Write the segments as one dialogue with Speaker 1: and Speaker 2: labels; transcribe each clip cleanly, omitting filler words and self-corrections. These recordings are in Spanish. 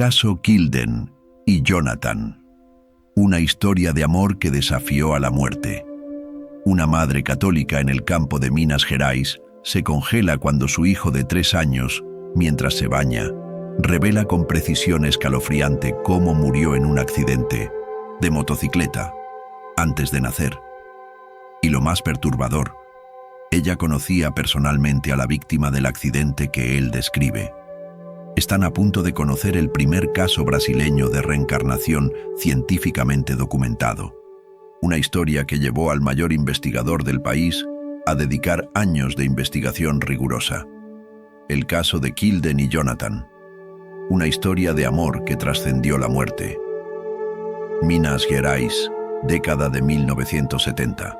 Speaker 1: caso Kilden y Jonathan. Una historia de amor que desafió a la muerte. Una madre católica en el campo de Minas Gerais se congela cuando su hijo de 3 años, mientras se baña, revela con precisión escalofriante cómo murió en un accidente de motocicleta antes de nacer. Y lo más perturbador, ella conocía personalmente a la víctima del accidente que él describe. Están a punto de conocer el primer caso brasileño de reencarnación científicamente documentado. Una historia que llevó al mayor investigador del país a dedicar años de investigación rigurosa. El caso de Kilden y Jonathan. Una historia de amor que trascendió la muerte. Minas Gerais, década de 1970.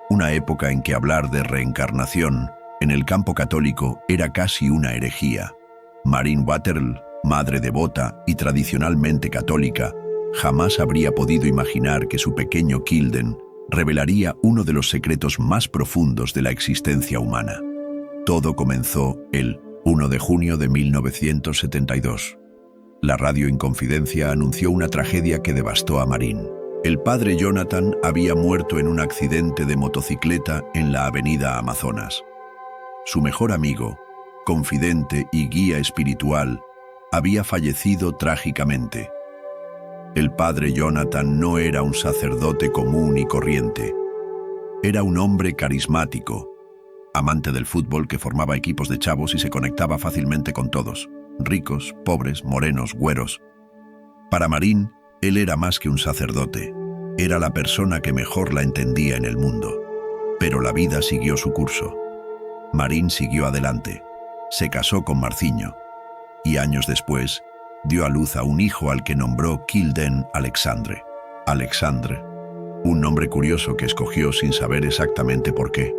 Speaker 1: Una época en que hablar de reencarnación en el campo católico era casi una herejía. Marine Waterl, madre devota y tradicionalmente católica, jamás habría podido imaginar que su pequeño Kilden revelaría uno de los secretos más profundos de la existencia humana. Todo comenzó el 1 de junio de 1972. La radio Inconfidencia anunció una tragedia que devastó a Marine. El padre Jonathan había muerto en un accidente de motocicleta en la avenida Amazonas. Su mejor amigo, confidente y guía espiritual, había fallecido trágicamente. El padre Jonathan no era un sacerdote común y corriente. Era un hombre carismático, amante del fútbol que formaba equipos de chavos y se conectaba fácilmente con todos, ricos, pobres, morenos, güeros. Para Marine, él era más que un sacerdote. Era la persona que mejor la entendía en el mundo. Pero la vida siguió su curso. Marine siguió adelante. Se casó con Marciño y años después dio a luz a un hijo al que nombró Kilden Alexandre. Alexandre, un nombre curioso que escogió sin saber exactamente por qué.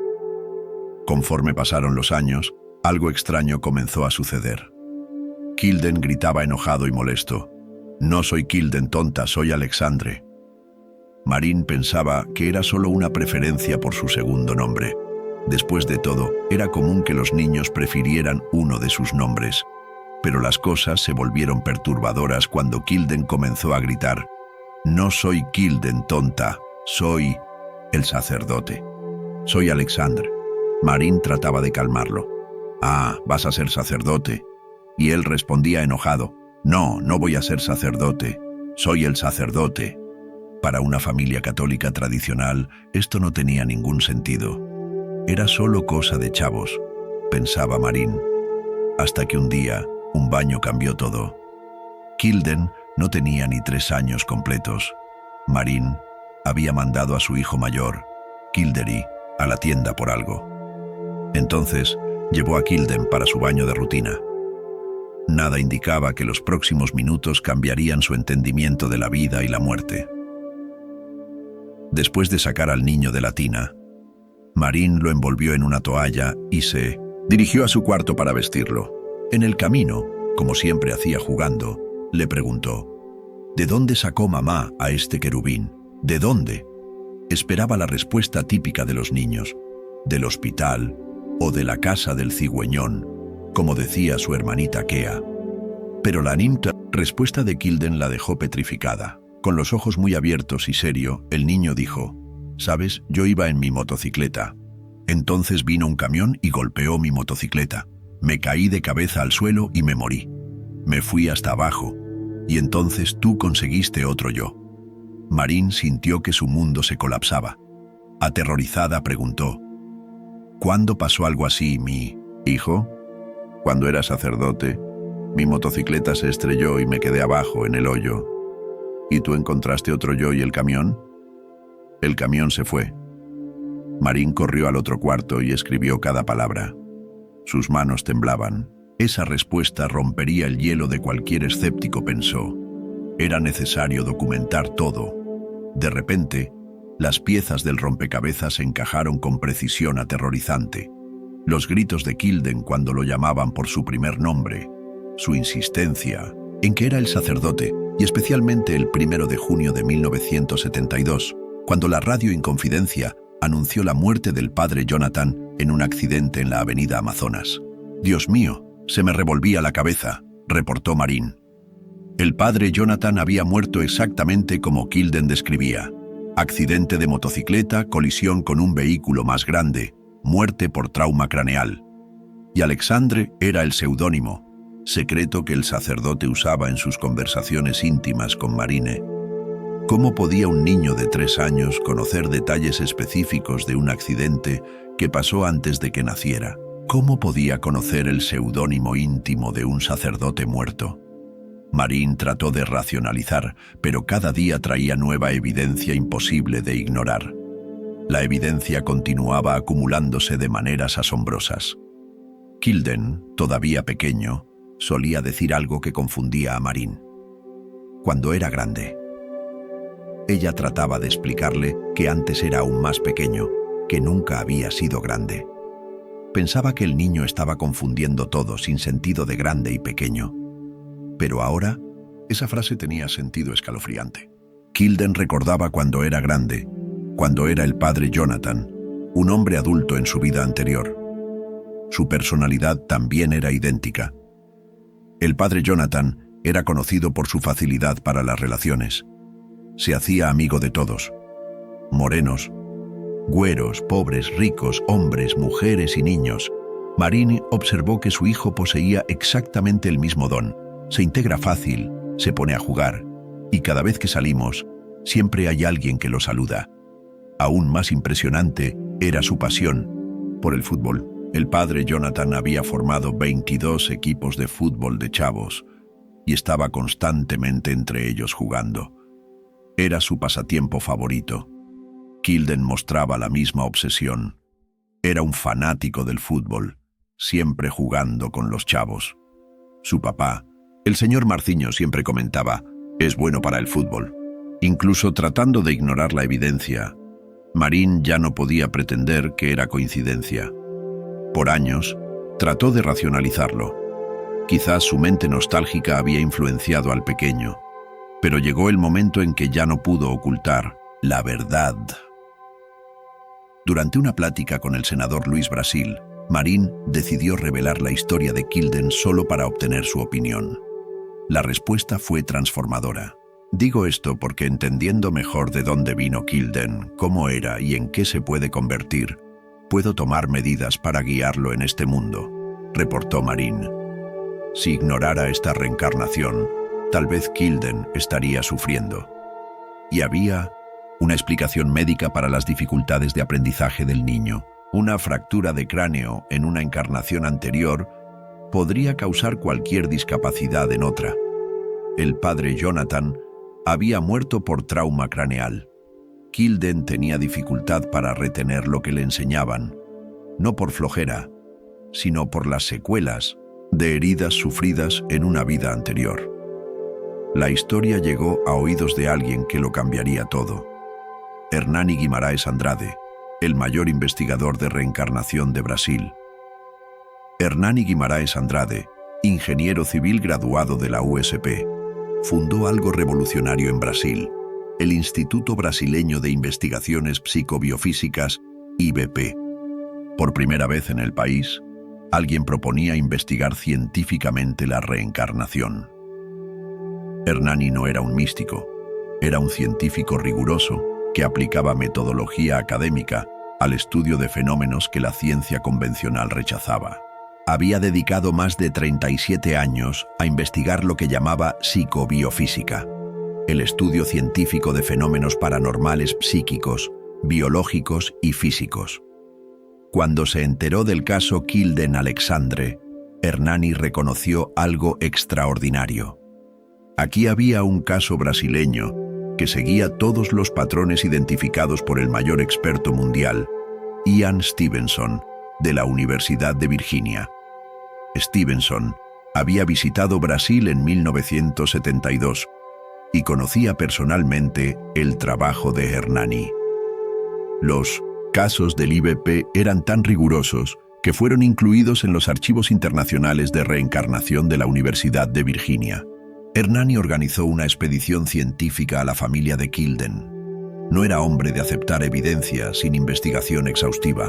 Speaker 1: Conforme pasaron los años, algo extraño comenzó a suceder. Kilden gritaba enojado y molesto: «No soy Kilden, tonta, soy Alexandre». Marine pensaba que era solo una preferencia por su segundo nombre. Después de todo, era común que los niños prefirieran uno de sus nombres. Pero las cosas se volvieron perturbadoras cuando Kilden comenzó a gritar: «No soy Kilden, tonta, soy el sacerdote. Soy Alexandre». Marine trataba de calmarlo. «Ah, vas a ser sacerdote». Y él respondía enojado: «No, no voy a ser sacerdote, soy el sacerdote». Para una familia católica tradicional, esto no tenía ningún sentido. Era solo cosa de chavos, pensaba Marine. Hasta que un día, un baño cambió todo. Kilden no tenía ni 3 años completos. Marine había mandado a su hijo mayor, Kilderi, a la tienda por algo. Entonces, llevó a Kilden para su baño de rutina. Nada indicaba que los próximos minutos cambiarían su entendimiento de la vida y la muerte. Después de sacar al niño de la tina, Marine lo envolvió en una toalla y se dirigió a su cuarto para vestirlo. En el camino, como siempre hacía jugando, le preguntó: «¿De dónde sacó mamá a este querubín? ¿De dónde?». Esperaba la respuesta típica de los niños: «Del hospital o de la casa del cigüeñón», como decía su hermanita Kea. Pero la anímita respuesta de Kilden la dejó petrificada. Con los ojos muy abiertos y serio, el niño dijo: «¿Sabes? Yo iba en mi motocicleta. Entonces vino un camión y golpeó mi motocicleta. Me caí de cabeza al suelo y me morí. Me fui hasta abajo, y entonces tú conseguiste otro yo». Marine sintió que su mundo se colapsaba. Aterrorizada preguntó: «¿Cuándo pasó algo así, mi hijo?». «Cuando era sacerdote, mi motocicleta se estrelló y me quedé abajo en el hoyo». «¿Y tú encontraste otro yo y el camión?». «El camión se fue». Marine corrió al otro cuarto y escribió cada palabra. Sus manos temblaban. Esa respuesta rompería el hielo de cualquier escéptico, pensó. Era necesario documentar todo. De repente, las piezas del rompecabezas se encajaron con precisión aterrorizante. Los gritos de Kilden cuando lo llamaban por su primer nombre, su insistencia en que era el sacerdote, y especialmente el 1 de junio de 1972, cuando la radio Inconfidencia anunció la muerte del padre Jonathan en un accidente en la avenida Amazonas. «Dios mío, se me revolvía la cabeza», reportó Marine. El padre Jonathan había muerto exactamente como Kilden describía. Accidente de motocicleta, colisión con un vehículo más grande, muerte por trauma craneal. Y Alexandre era el seudónimo, secreto que el sacerdote usaba en sus conversaciones íntimas con Marine. ¿Cómo podía un niño de 3 años conocer detalles específicos de un accidente que pasó antes de que naciera? ¿Cómo podía conocer el seudónimo íntimo de un sacerdote muerto? Marine trató de racionalizar, pero cada día traía nueva evidencia imposible de ignorar. La evidencia continuaba acumulándose de maneras asombrosas. Kilden, todavía pequeño, solía decir algo que confundía a Marine. Cuando era grande. Ella trataba de explicarle que antes era aún más pequeño, que nunca había sido grande. Pensaba que el niño estaba confundiendo todo sin sentido de grande y pequeño. Pero ahora, esa frase tenía sentido escalofriante. Kilden recordaba cuando era grande, cuando era el padre Jonathan, un hombre adulto en su vida anterior. Su personalidad también era idéntica. El padre Jonathan era conocido por su facilidad para las relaciones. Se hacía amigo de todos. Morenos, güeros, pobres, ricos, hombres, mujeres y niños. Marine observó que su hijo poseía exactamente el mismo don. Se integra fácil, se pone a jugar, y cada vez que salimos, siempre hay alguien que lo saluda. Aún más impresionante era su pasión por el fútbol. El padre Jonathan había formado 22 equipos de fútbol de chavos y estaba constantemente entre ellos jugando. Era su pasatiempo favorito. Kilden mostraba la misma obsesión. Era un fanático del fútbol, siempre jugando con los chavos. Su papá, el señor Marciño, siempre comentaba, es bueno para el fútbol. Incluso tratando de ignorar la evidencia, Marine ya no podía pretender que era coincidencia. Por años, trató de racionalizarlo. Quizás su mente nostálgica había influenciado al pequeño, pero llegó el momento en que ya no pudo ocultar la verdad. Durante una plática con el senador Luis Brasil, Marine decidió revelar la historia de Kilden solo para obtener su opinión. La respuesta fue transformadora. Digo esto porque entendiendo mejor de dónde vino Kilden, cómo era y en qué se puede convertir, puedo tomar medidas para guiarlo en este mundo, reportó Marine. Si ignorara esta reencarnación, tal vez Kilden estaría sufriendo. Y había una explicación médica para las dificultades de aprendizaje del niño. Una fractura de cráneo en una encarnación anterior podría causar cualquier discapacidad en otra. El padre Jonathan había muerto por trauma craneal. Kilden tenía dificultad para retener lo que le enseñaban, no por flojera, sino por las secuelas de heridas sufridas en una vida anterior. La historia llegó a oídos de alguien que lo cambiaría todo. Hernani Guimaraes Andrade, el mayor investigador de reencarnación de Brasil. Hernani Guimaraes Andrade, ingeniero civil graduado de la USP, fundó algo revolucionario en Brasil, el Instituto Brasileño de Investigaciones Psicobiofísicas, IBP. Por primera vez en el país, alguien proponía investigar científicamente la reencarnación. Hernani no era un místico, era un científico riguroso que aplicaba metodología académica al estudio de fenómenos que la ciencia convencional rechazaba. Había dedicado más de 37 años a investigar lo que llamaba psicobiofísica, el estudio científico de fenómenos paranormales psíquicos, biológicos y físicos. Cuando se enteró del caso Kilden Alexandre, Hernani reconoció algo extraordinario. Aquí había un caso brasileño que seguía todos los patrones identificados por el mayor experto mundial, Ian Stevenson, de la Universidad de Virginia. Stevenson había visitado Brasil en 1972 y conocía personalmente el trabajo de Hernani. Los casos del IBP eran tan rigurosos que fueron incluidos en los archivos internacionales de reencarnación de la Universidad de Virginia. Hernani organizó una expedición científica a la familia de Kilden. No era hombre de aceptar evidencia sin investigación exhaustiva.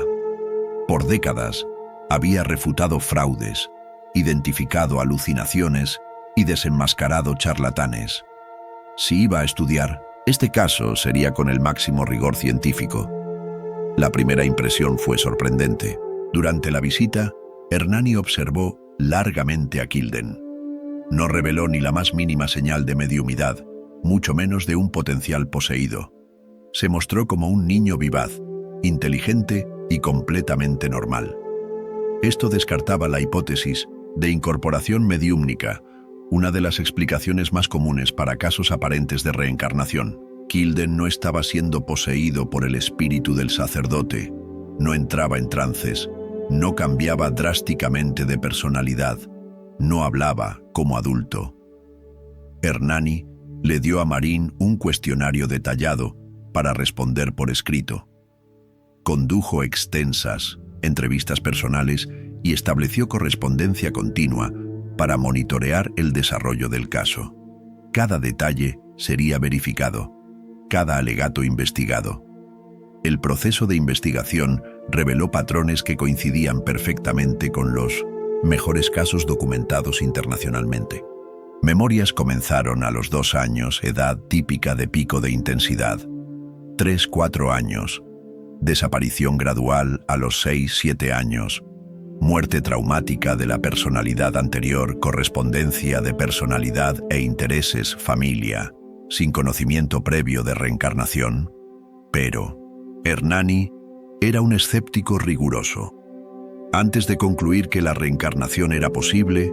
Speaker 1: Por décadas, había refutado fraudes, identificado alucinaciones y desenmascarado charlatanes. Si iba a estudiar, este caso sería con el máximo rigor científico. La primera impresión fue sorprendente. Durante la visita, Hernani observó largamente a Kilden. No reveló ni la más mínima señal de mediumidad, mucho menos de un potencial poseído. Se mostró como un niño vivaz, inteligente y completamente normal. Esto descartaba la hipótesis de incorporación mediúmnica, una de las explicaciones más comunes para casos aparentes de reencarnación. Kilden no estaba siendo poseído por el espíritu del sacerdote, no entraba en trances, no cambiaba drásticamente de personalidad, no hablaba como adulto. Hernani le dio a Marín un cuestionario detallado para responder por escrito. Condujo extensas entrevistas personales y estableció correspondencia continua para monitorear el desarrollo del caso. Cada detalle sería verificado, cada alegato investigado. El proceso de investigación reveló patrones que coincidían perfectamente con los mejores casos documentados internacionalmente. Memorias comenzaron a los 2 años, edad típica de pico de intensidad. 3-4 años. Desaparición gradual a los 6-7 años. Muerte traumática de la personalidad anterior, correspondencia de personalidad e intereses, familia, sin conocimiento previo de reencarnación. Pero Hernani era un escéptico riguroso. Antes de concluir que la reencarnación era posible,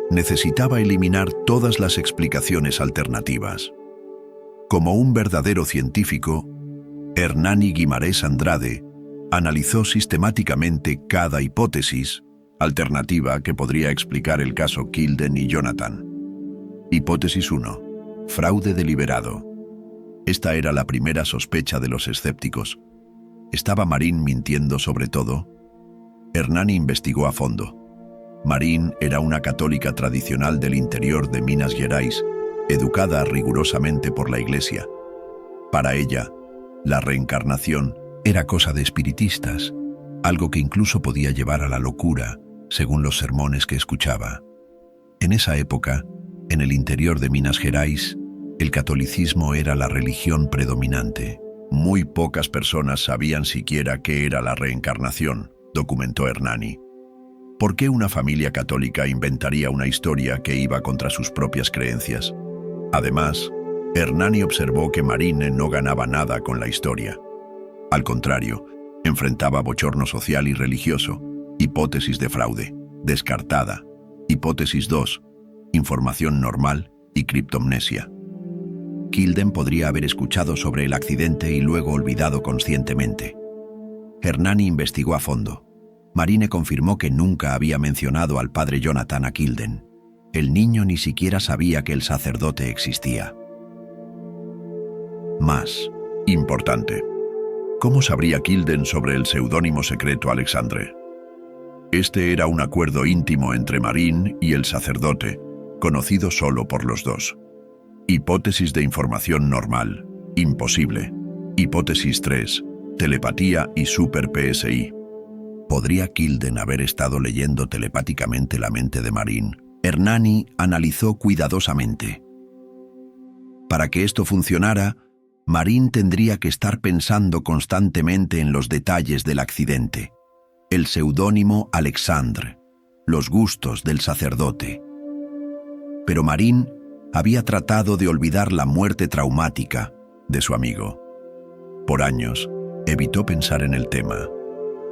Speaker 1: necesitaba eliminar todas las explicaciones alternativas. Como un verdadero científico, Hernani Guimarães Andrade analizó sistemáticamente cada hipótesis alternativa que podría explicar el caso Kilden y Jonathan. Hipótesis 1. Fraude deliberado. Esta era la primera sospecha de los escépticos. ¿Estaba Marín mintiendo sobre todo? Hernani investigó a fondo. Marín era una católica tradicional del interior de Minas Gerais, educada rigurosamente por la Iglesia. Para ella, la reencarnación era cosa de espiritistas, algo que incluso podía llevar a la locura, según los sermones que escuchaba. En esa época, en el interior de Minas Gerais, el catolicismo era la religión predominante. Muy pocas personas sabían siquiera qué era la reencarnación, documentó Hernani. ¿Por qué una familia católica inventaría una historia que iba contra sus propias creencias? Además, Hernani observó que Marine no ganaba nada con la historia. Al contrario, enfrentaba bochorno social y religioso. Hipótesis de fraude, descartada. Hipótesis 2, información normal y criptomnesia. Kilden podría haber escuchado sobre el accidente y luego olvidado conscientemente. Hernani investigó a fondo. Marine confirmó que nunca había mencionado al padre Jonathan a Kilden. El niño ni siquiera sabía que el sacerdote existía. Más importante, ¿cómo sabría Kilden sobre el seudónimo secreto Alexandre? Este era un acuerdo íntimo entre Marín y el sacerdote, conocido solo por los dos. Hipótesis de información normal, imposible. Hipótesis 3, telepatía y super PSI. ¿Podría Kilden haber estado leyendo telepáticamente la mente de Marín? Hernani analizó cuidadosamente. Para que esto funcionara, Marín tendría que estar pensando constantemente en los detalles del accidente, el seudónimo Alexandre, los gustos del sacerdote. Pero Marín había tratado de olvidar la muerte traumática de su amigo. Por años, evitó pensar en el tema.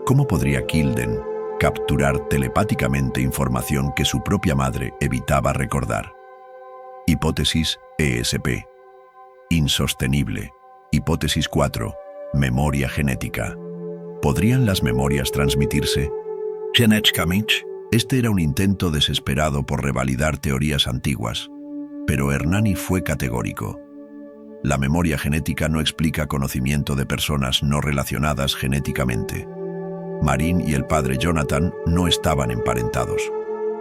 Speaker 1: ¿Cómo podría Kilden capturar telepáticamente información que su propia madre evitaba recordar? Hipótesis ESP. Insostenible. Hipótesis 4. Memoria genética. ¿Podrían las memorias transmitirse genéticamente? Este era un intento desesperado por revalidar teorías antiguas, pero Hernani fue categórico. La memoria genética no explica conocimiento de personas no relacionadas genéticamente. Marín y el padre Jonathan no estaban emparentados.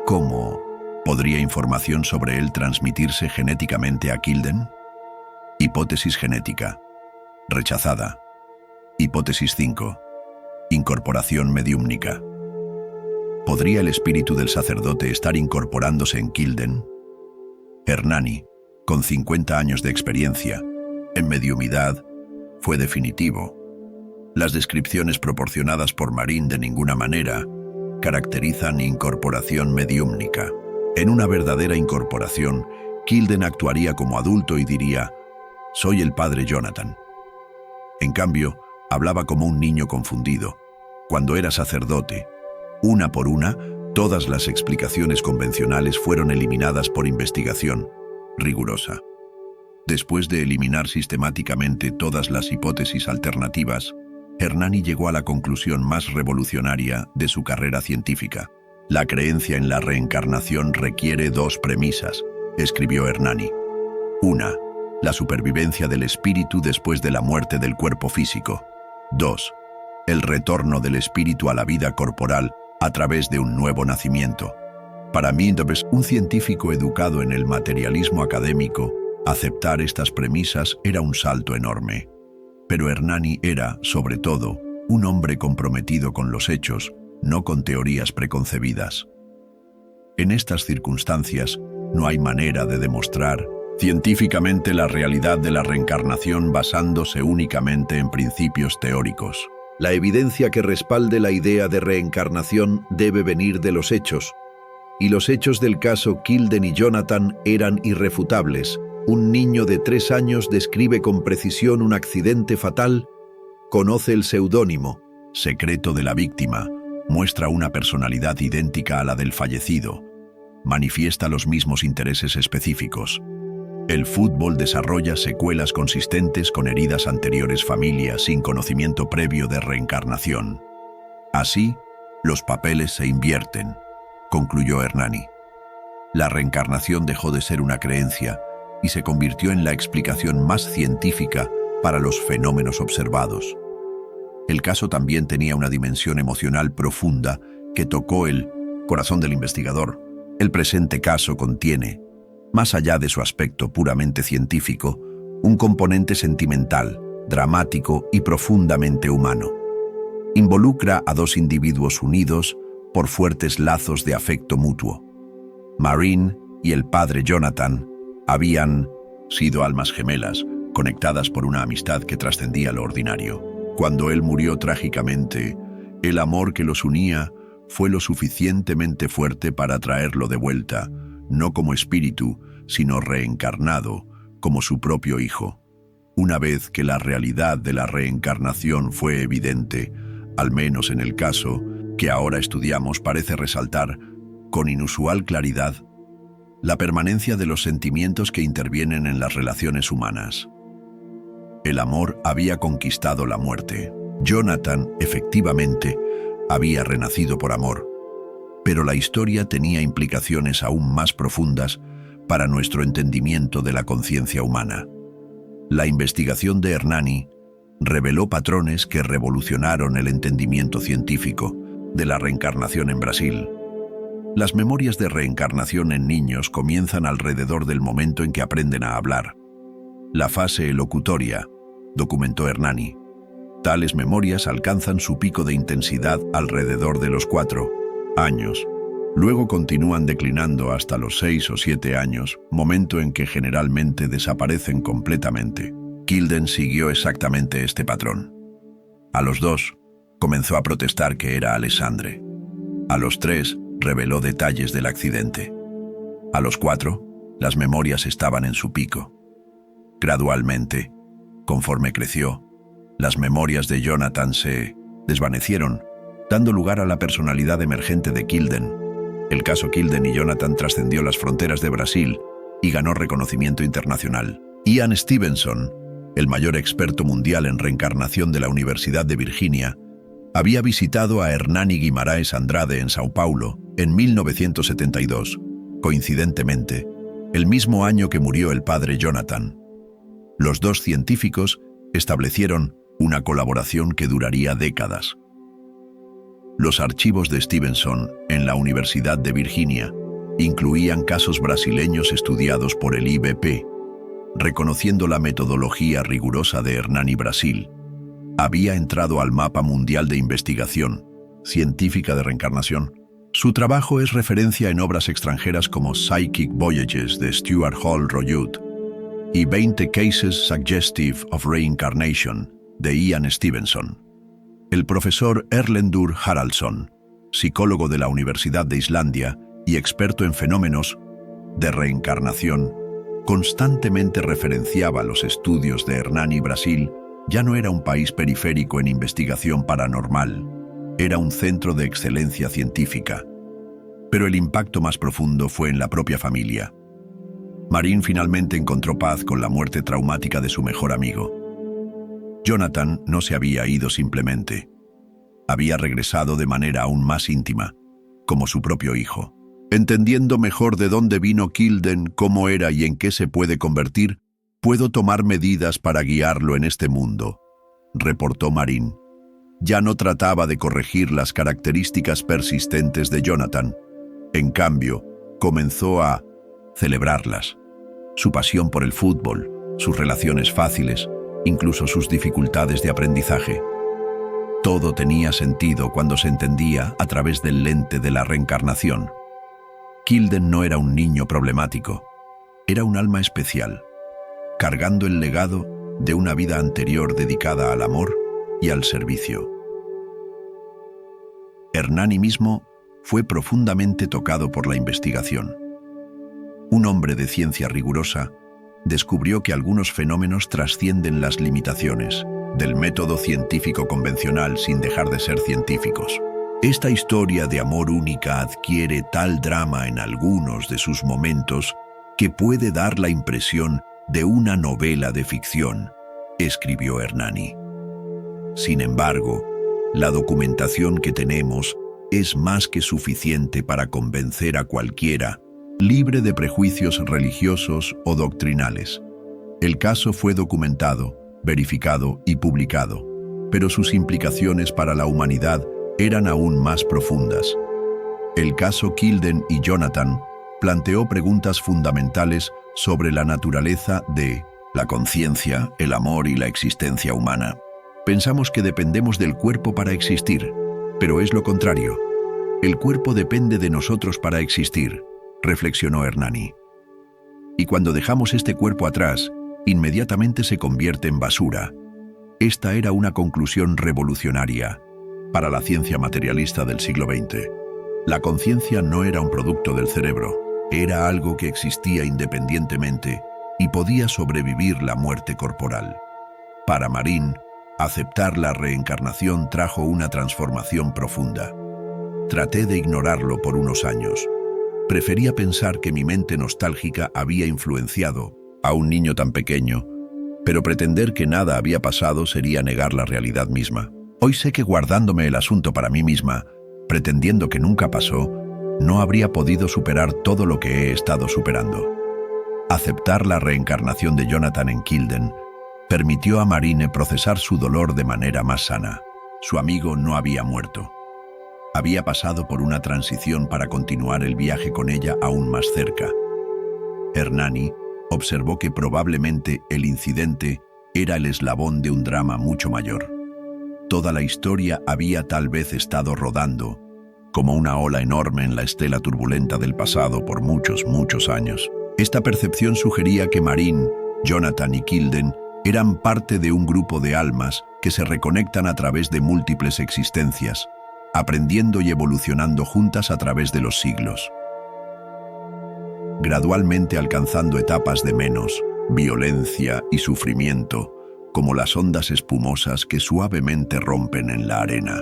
Speaker 1: ¿Cómo podría información sobre él transmitirse genéticamente a Kilden? Hipótesis genética. Rechazada. Hipótesis 5. Incorporación mediúmnica. ¿Podría el espíritu del sacerdote estar incorporándose en Kilden? Hernani, con 50 años de experiencia en mediumidad, fue definitivo. Las descripciones proporcionadas por Marín de ninguna manera caracterizan incorporación mediúmnica. En una verdadera incorporación, Kilden actuaría como adulto y diría: «Soy el padre Jonathan». En cambio, hablaba como un niño confundido. Cuando era sacerdote, una por una, todas las explicaciones convencionales fueron eliminadas por investigación rigurosa. Después de eliminar sistemáticamente todas las hipótesis alternativas, Hernani llegó a la conclusión más revolucionaria de su carrera científica. «La creencia en la reencarnación requiere dos premisas», escribió Hernani. Una, la supervivencia del espíritu después de la muerte del cuerpo físico. 2, el retorno del espíritu a la vida corporal a través de un nuevo nacimiento. Para mí, un científico educado en el materialismo académico, aceptar estas premisas era un salto enorme. Pero Hernani era, sobre todo, un hombre comprometido con los hechos, no con teorías preconcebidas. En estas circunstancias, no hay manera de demostrar científicamente la realidad de la reencarnación basándose únicamente en principios teóricos. La evidencia que respalde la idea de reencarnación debe venir de los hechos, y los hechos del caso Kilden y Jonathan eran irrefutables. Un niño de 3 años describe con precisión un accidente fatal, conoce el seudónimo secreto de la víctima, muestra una personalidad idéntica a la del fallecido, manifiesta los mismos intereses específicos. El fútbol desarrolla secuelas consistentes con heridas anteriores, familia sin conocimiento previo de reencarnación. Así, los papeles se invierten, concluyó Hernani. La reencarnación dejó de ser una creencia y se convirtió en la explicación más científica para los fenómenos observados. El caso también tenía una dimensión emocional profunda que tocó el corazón del investigador. El presente caso contiene, más allá de su aspecto puramente científico, un componente sentimental, dramático y profundamente humano. Involucra a 2 individuos unidos por fuertes lazos de afecto mutuo. Marín y el padre Jonathan habían sido almas gemelas, conectadas por una amistad que trascendía lo ordinario. Cuando él murió trágicamente, el amor que los unía fue lo suficientemente fuerte para traerlo de vuelta, no como espíritu, sino reencarnado, como su propio hijo. Una vez que la realidad de la reencarnación fue evidente, al menos en el caso que ahora estudiamos, parece resaltar, con inusual claridad, la permanencia de los sentimientos que intervienen en las relaciones humanas. El amor había conquistado la muerte. Jonathan, efectivamente, había renacido por amor. Pero la historia tenía implicaciones aún más profundas para nuestro entendimiento de la conciencia humana. La investigación de Hernani reveló patrones que revolucionaron el entendimiento científico de la reencarnación en Brasil. Las memorias de reencarnación en niños comienzan alrededor del momento en que aprenden a hablar. La fase elocutoria, documentó Hernani. Tales memorias alcanzan su pico de intensidad alrededor de los 4 años. Luego continúan declinando hasta los 6 o 7 años, momento en que generalmente desaparecen completamente. Kilden siguió exactamente este patrón. A los 2, comenzó a protestar que era Alessandre. A los 3, reveló detalles del accidente. A los 4, las memorias estaban en su pico. Gradualmente, conforme creció, las memorias de Jonathan se desvanecieron, dando lugar a la personalidad emergente de Kilden. El caso Kilden y Jonathan trascendió las fronteras de Brasil y ganó reconocimiento internacional. Ian Stevenson, el mayor experto mundial en reencarnación de la Universidad de Virginia, había visitado a Hernani Guimarães Andrade en Sao Paulo en 1972, coincidentemente, el mismo año que murió el padre Jonathan. Los 2 científicos establecieron una colaboración que duraría décadas. Los archivos de Stevenson en la Universidad de Virginia incluían casos brasileños estudiados por el IBP, reconociendo la metodología rigurosa de Hernani. Brasil había entrado al mapa mundial de investigación científica de reencarnación. Su trabajo es referencia en obras extranjeras como Psychic Voyages de Stuart Hall Royut y 20 Cases Suggestive of Reincarnation de Ian Stevenson. El profesor Erlendur Haraldsson, psicólogo de la Universidad de Islandia y experto en fenómenos de reencarnación, constantemente referenciaba los estudios de Hernani. Brasil ya no era un país periférico en investigación paranormal, era un centro de excelencia científica. Pero el impacto más profundo fue en la propia familia. Marín finalmente encontró paz con la muerte traumática de su mejor amigo. Jonathan no se había ido simplemente. Había regresado de manera aún más íntima, como su propio hijo. Entendiendo mejor de dónde vino Kilden, cómo era y en qué se puede convertir, puedo tomar medidas para guiarlo en este mundo, reportó Marín. Ya no trataba de corregir las características persistentes de Jonathan. En cambio, comenzó a celebrarlas. Su pasión por el fútbol, sus relaciones fáciles, incluso sus dificultades de aprendizaje. Todo tenía sentido cuando se entendía a través del lente de la reencarnación. Kilden no era un niño problemático, era un alma especial, cargando el legado de una vida anterior dedicada al amor y al servicio. Hernani mismo fue profundamente tocado por la investigación. Un hombre de ciencia rigurosa descubrió que algunos fenómenos trascienden las limitaciones del método científico convencional sin dejar de ser científicos. Esta historia de amor única adquiere tal drama en algunos de sus momentos que puede dar la impresión de una novela de ficción, escribió Hernani. Sin embargo, la documentación que tenemos es más que suficiente para convencer a cualquiera, libre de prejuicios religiosos o doctrinales. El caso fue documentado, verificado y publicado, pero sus implicaciones para la humanidad eran aún más profundas. El caso Kilden y Jonathan planteó preguntas fundamentales sobre la naturaleza de la conciencia, el amor y la existencia humana. Pensamos que dependemos del cuerpo para existir, pero es lo contrario. El cuerpo depende de nosotros para existir, reflexionó Hernani. Y cuando dejamos este cuerpo atrás, inmediatamente se convierte en basura. Esta era una conclusión revolucionaria para la ciencia materialista del siglo XX. La conciencia no era un producto del cerebro, era algo que existía independientemente y podía sobrevivir la muerte corporal. Para Marín, aceptar la reencarnación trajo una transformación profunda. Traté de ignorarlo por unos años. Prefería pensar que mi mente nostálgica había influenciado a un niño tan pequeño, pero pretender que nada había pasado sería negar la realidad misma. Hoy sé que guardándome el asunto para mí misma, pretendiendo que nunca pasó, no habría podido superar todo lo que he estado superando. Aceptar la reencarnación de Jonathan en Kilden permitió a Marine procesar su dolor de manera más sana. Su amigo no había muerto. Había pasado por una transición para continuar el viaje con ella aún más cerca. Hernani observó que probablemente el incidente era el eslabón de un drama mucho mayor. Toda la historia había tal vez estado rodando, como una ola enorme en la estela turbulenta del pasado por muchos años. Esta percepción sugería que Marín, Jonathan y Kilden eran parte de un grupo de almas que se reconectan a través de múltiples existencias, aprendiendo y evolucionando juntas a través de los siglos, gradualmente alcanzando etapas de menos violencia y sufrimiento, como las ondas espumosas que suavemente rompen en la arena.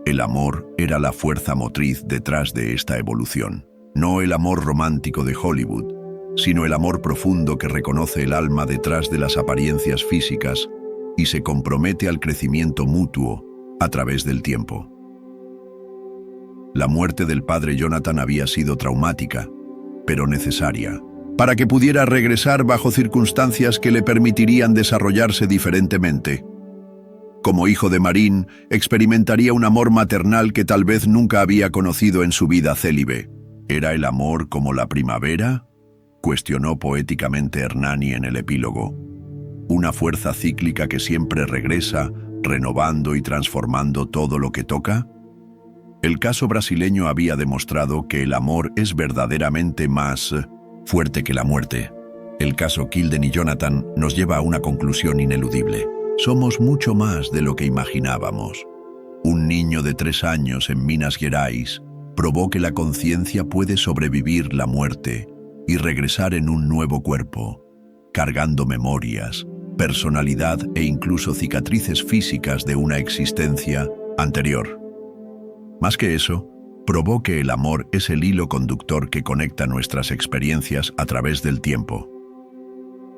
Speaker 1: El amor era la fuerza motriz detrás de esta evolución. No el amor romántico de Hollywood, sino el amor profundo que reconoce el alma detrás de las apariencias físicas y se compromete al crecimiento mutuo a través del tiempo. La muerte del padre Jonathan había sido traumática, pero necesaria, para que pudiera regresar bajo circunstancias que le permitirían desarrollarse diferentemente. Como hijo de Marín, experimentaría un amor maternal que tal vez nunca había conocido en su vida célibe. ¿Era el amor como la primavera?, cuestionó poéticamente Hernani en el epílogo. Una fuerza cíclica que siempre regresa, renovando y transformando todo lo que toca. El caso brasileño había demostrado que el amor es verdaderamente más fuerte que la muerte. El caso Kilden y Jonathan nos lleva a una conclusión ineludible. Somos mucho más de lo que imaginábamos. Un niño de 3 años en Minas Gerais probó que la conciencia puede sobrevivir la muerte y regresar en un nuevo cuerpo, cargando memorias, personalidad e incluso cicatrices físicas de una existencia anterior. Más que eso, probó que el amor es el hilo conductor que conecta nuestras experiencias a través del tiempo.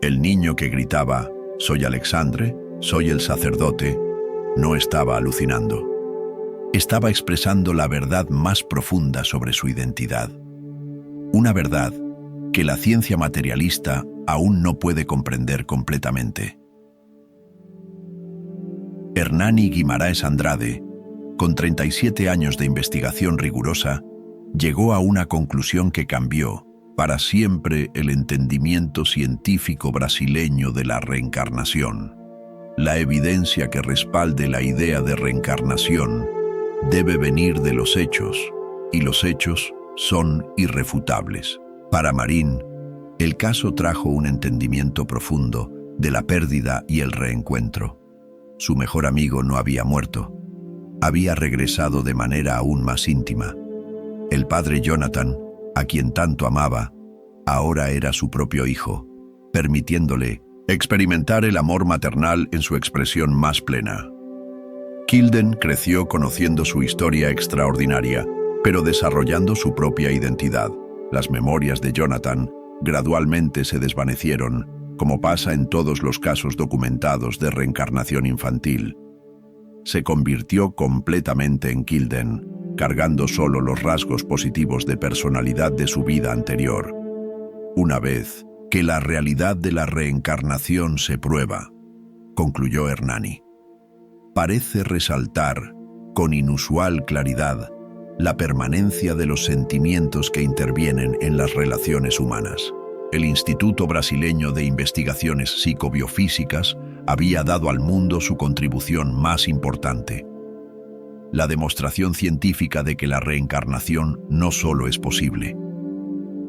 Speaker 1: El niño que gritaba, «Soy Alexandre, soy el sacerdote», no estaba alucinando. Estaba expresando la verdad más profunda sobre su identidad. Una verdad que la ciencia materialista aún no puede comprender completamente. Hernani Guimaraes Andrade, con 37 años de investigación rigurosa, llegó a una conclusión que cambió para siempre el entendimiento científico brasileño de la reencarnación. La evidencia que respalde la idea de reencarnación debe venir de los hechos, y los hechos son irrefutables. Para Marín, el caso trajo un entendimiento profundo de la pérdida y el reencuentro. Su mejor amigo no había muerto, había regresado de manera aún más íntima. El padre Jonathan, a quien tanto amaba, ahora era su propio hijo, permitiéndole experimentar el amor maternal en su expresión más plena. Kilden creció conociendo su historia extraordinaria, pero desarrollando su propia identidad. Las memorias de Jonathan gradualmente se desvanecieron, como pasa en todos los casos documentados de reencarnación infantil. Se convirtió completamente en Kilden, cargando solo los rasgos positivos de personalidad de su vida anterior. Una vez que la realidad de la reencarnación se prueba, concluyó Hernani, parece resaltar con inusual claridad la permanencia de los sentimientos que intervienen en las relaciones humanas. El Instituto Brasileño de Investigaciones Psicobiofísicas había dado al mundo su contribución más importante: la demostración científica de que la reencarnación no solo es posible,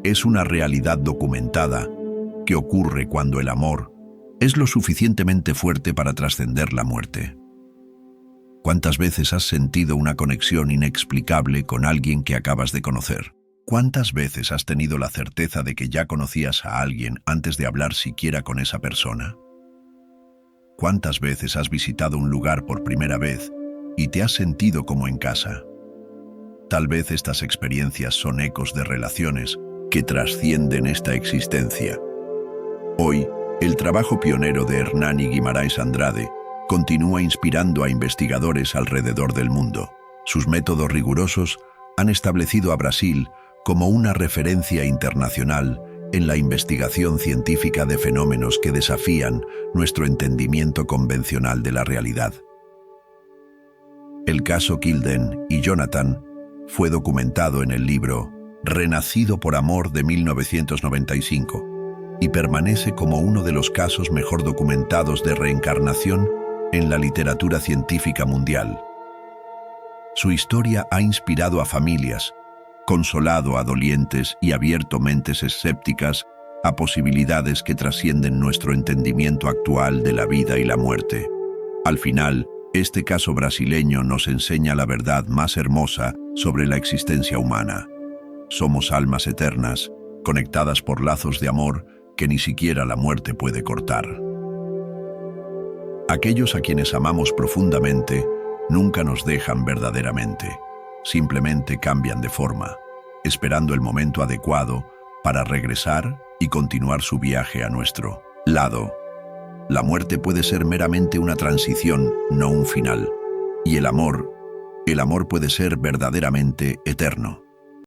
Speaker 1: es una realidad documentada que ocurre cuando el amor es lo suficientemente fuerte para trascender la muerte. ¿Cuántas veces has sentido una conexión inexplicable con alguien que acabas de conocer? ¿Cuántas veces has tenido la certeza de que ya conocías a alguien antes de hablar siquiera con esa persona? ¿Cuántas veces has visitado un lugar por primera vez y te has sentido como en casa? Tal vez estas experiencias son ecos de relaciones que trascienden esta existencia. Hoy, el trabajo pionero de Hernani Guimaraes Andrade continúa inspirando a investigadores alrededor del mundo. Sus métodos rigurosos han establecido a Brasil como una referencia internacional en la investigación científica de fenómenos que desafían nuestro entendimiento convencional de la realidad. El caso Kilden y Jonathan fue documentado en el libro Renacido por Amor de 1995 y permanece como uno de los casos mejor documentados de reencarnación en la literatura científica mundial. Su historia ha inspirado a familias, consolado a dolientes y abierto mentes escépticas a posibilidades que trascienden nuestro entendimiento actual de la vida y la muerte. Al final, este caso brasileño nos enseña la verdad más hermosa sobre la existencia humana. Somos almas eternas, conectadas por lazos de amor que ni siquiera la muerte puede cortar. Aquellos a quienes amamos profundamente nunca nos dejan verdaderamente. Simplemente cambian de forma, esperando el momento adecuado para regresar y continuar su viaje a nuestro lado. La muerte puede ser meramente una transición, no un final. Y el amor puede ser verdaderamente eterno.